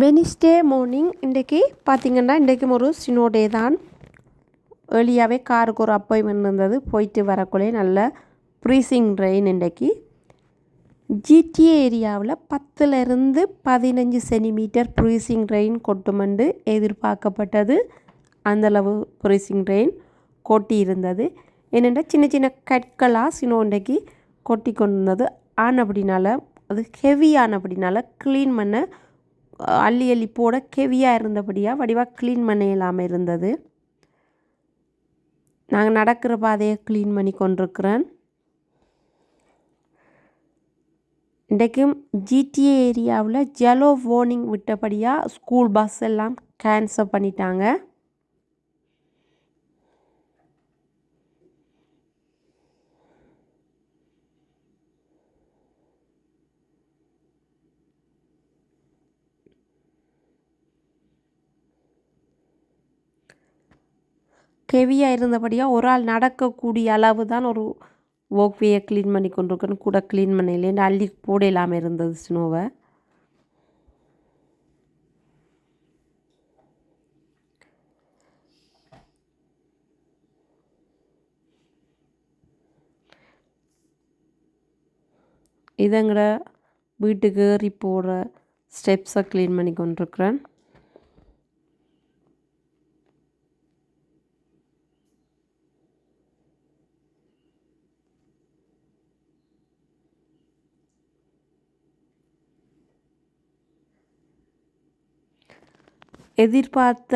Wednesday morning இன்றைக்கி பார்த்திங்கன்னா இன்றைக்கும் ஒரு ஸ்னோ டே தான். ஏர்லியாகவே காருக்கு ஒரு அப்பாயின்மெண்ட் இருந்தது, போயிட்டு வரக்குள்ளே நல்ல ஃப்ரீசிங் ரெயின். இன்றைக்கி ஜிடிஏ ஏரியாவில் 10லேருந்து 15 சென்டிமீட்டர் ஃப்ரீசிங் ரெயின் கொட்டுமென்று எதிர்பார்க்கப்பட்டது. அந்தளவு ஃப்ரீசிங் ரெயின் கொட்டி இருந்தது. என்னென்னா சின்ன சின்ன கற்களாக ஸ்னோ இன்றைக்கி கொட்டி கொண்டிருந்தது. ஆனபடினால அது ஹெவியானபடினால க்ளீன் பண்ண அள்ளி அள்ளி போட ஹெவியாக இருந்தபடியாக வடிவாக க்ளீன் பண்ண இல்லாமல் இருந்தது. நாங்கள் நடக்கிற பாதையை க்ளீன் பண்ணி கொண்டிருக்கிறேன். இன்றைக்கும் ஜிடிஏ ஏரியாவில் ஜெலோ வார்னிங் விட்டபடியாக ஸ்கூல் பஸ் எல்லாம் கேன்சல் பண்ணிட்டாங்க. ஹெவியாக இருந்தபடியாக ஒரு ஆள் நடக்கக்கூடிய அளவு தான் ஒரு வாக்வேயை க்ளீன் பண்ணி கொண்டிருக்கணும். கூட க்ளீன் பண்ணலேன்னு அள்ளி போட இல்லாமல் இருந்தது ஸ்னோவை. இதங்கட வீட்டுக்கு ஏறி போடுற ஸ்டெப்ஸை க்ளீன் பண்ணி கொண்டிருக்கிறேன். எதிர்பார்த்த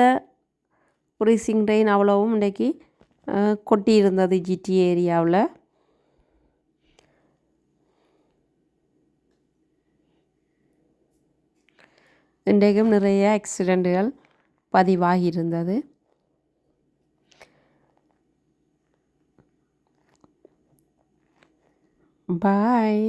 ஃப்ரீசிங் ரெயின் அவ்வளவும் இன்றைக்கி கொட்டி இருந்தது ஜிடிஏ ஏரியாவில். இன்றைக்கும் நிறைய ஆக்சிடெண்ட்டுகள் பதிவாகி இருந்தது. பாய்.